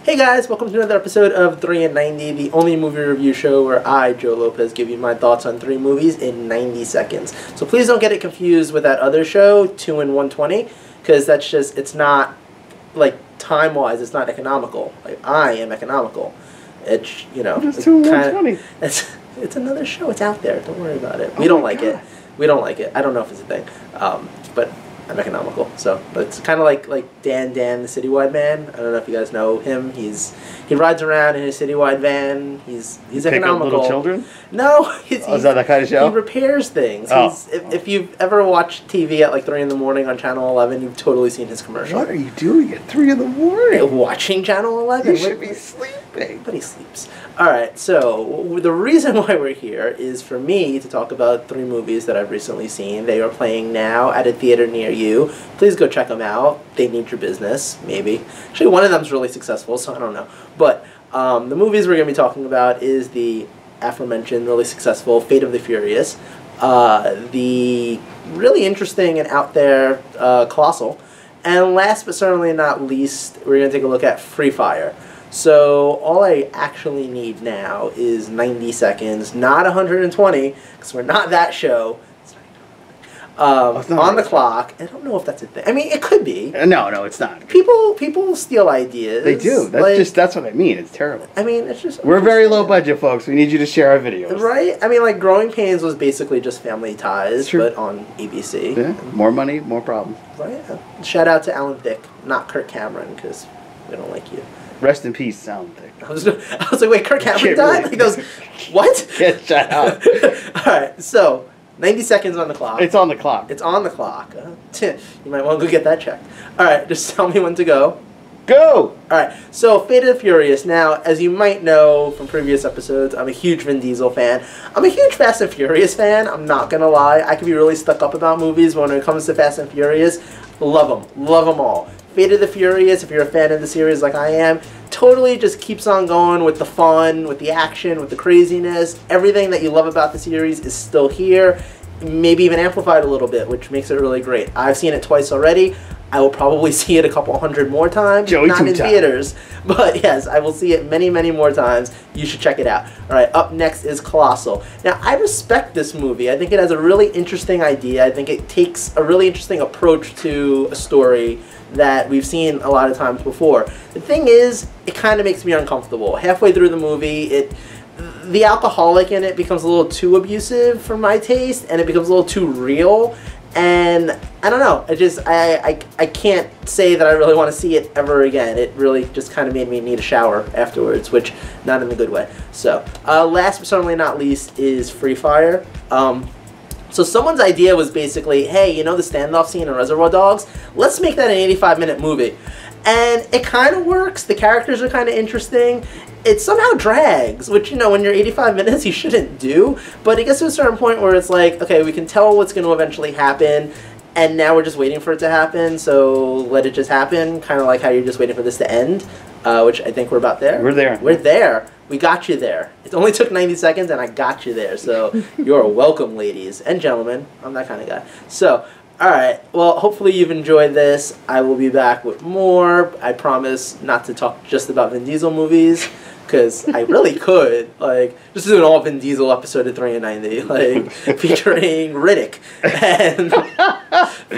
Hey guys, welcome to another episode of 3 in 90, the only movie review show where I, Joe Lopez, give you my thoughts on 3 movies in 90 seconds. So please don't get it confused with that other show, 2 in 120, because that's just, it's not, like, time-wise, it's not economical. Like, I am economical. It's, you know, it's 2 in 120. It's another show, it's out there, don't worry about it. We don't like it. We don't like it. I don't know if it's a thing, but I'm economical, so it's kind of like Dan, the Citywide Man. I don't know if you guys know him. He rides around in his Citywide van. He's economical. Pick up little children? No, is that that kind of show? He repairs things. Oh. If you've ever watched TV at like 3 in the morning on Channel 11, you've totally seen his commercial. What are you doing at 3 in the morning? Watching Channel 11. You should be sleeping. But he sleeps. All right, so the reason why we're here is for me to talk about 3 movies that I've recently seen. They are playing now at a theater near you. Please go check them out. They need your business, maybe. Actually, one of them's really successful, so I don't know. But the movies we're going to be talking about is the aforementioned, really successful Fate of the Furious, the really interesting and out there Colossal, and last but certainly not least, we're going to take a look at Free Fire. So all I actually need now is 90 seconds, not 120, because we're not that show. On the clock. I don't know if that's a thing. I mean, it could be. No, it's not. People steal ideas. They do. That's what I mean. It's terrible. I mean, it's just. We're very low budget, folks. We need you to share our videos. Right? I mean, like Growing Pains was basically just Family Ties, but on ABC. Yeah. More money, more problems. Right. Shout out to Alan Thicke, not Kirk Cameron, because we don't like you. Rest in peace, Alan Thicke. I was like, wait, Kirk Cameron died? Like those, what? Get shut out. All right, so 90 seconds on the clock. It's on the clock. It's on the clock. You might want to go get that checked. All right, just tell me when to go. Go! All right, so Fate of the Furious. Now, as you might know from previous episodes, I'm a huge Vin Diesel fan. I'm a huge Fast and Furious fan. I'm not going to lie. I can be really stuck up about movies, but when it comes to Fast and Furious, love them. Love them all. Fate of the Furious, if you're a fan of the series like I am, totally just keeps on going with the fun, with the action, with the craziness. Everything that you love about the series is still here, maybe even amplified a little bit, which makes it really great. I've seen it twice already. I will probably see it a couple hundred more times, not in theaters, but yes, I will see it many, many more times. You should check it out. All right, up next is Colossal. Now, I respect this movie. I think it has a really interesting idea. I think it takes a really interesting approach to a story that we've seen a lot of times before. The thing is, it kind of makes me uncomfortable. Halfway through the movie, the alcoholic in it becomes a little too abusive for my taste, and it becomes a little too real. And I don't know. I can't say that I really want to see it ever again. It really just kind of made me need a shower afterwards, which not in a good way. So last but certainly not least is Free Fire. So someone's idea was basically, hey, you know the standoff scene in Reservoir Dogs? Let's make that an 85-minute movie. And it kind of works. The characters are kind of interesting. It somehow drags, which, you know, when you're 85 minutes, you shouldn't do. But it gets to a certain point where it's like, okay, we can tell what's going to eventually happen, and now we're just waiting for it to happen, so let it just happen, kind of like how you're just waiting for this to end, which I think we're about there. We're there. We're there. We got you there. It only took 90 seconds, and I got you there. So you're welcome, ladies and gentlemen. I'm that kind of guy. So, all right. Well, hopefully you've enjoyed this. I will be back with more. I promise not to talk just about Vin Diesel movies, because I really could. Like, just do an all Vin Diesel episode of 3 in 90, like, featuring Riddick and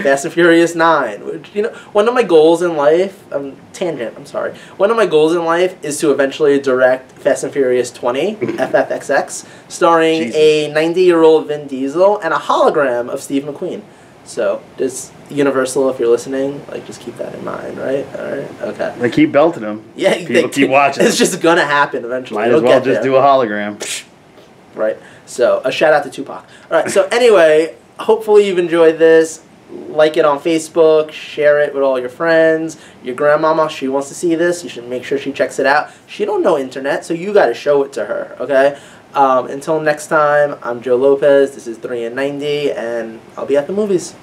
Fast and Furious 9, which, you know, one of my goals in life, tangent, I'm sorry. One of my goals in life is to eventually direct Fast and Furious 20, FFXX, starring a 90-year-old Vin Diesel and a hologram of Steve McQueen. So, just Universal, if you're listening, like, just keep that in mind, right? All right, okay. They keep belting them. Yeah, people keep watching. It's just gonna happen eventually. Might as well just do a hologram. Right. So, a shout out to Tupac. All right. So, anyway, hopefully you've enjoyed this. Like it on Facebook. Share it with all your friends. Your grandmama, she wants to see this. You should make sure she checks it out. She don't know internet, so you got to show it to her. Okay. Until next time, I'm Joe Lopez. This is 3 in 90, and I'll be at the movies.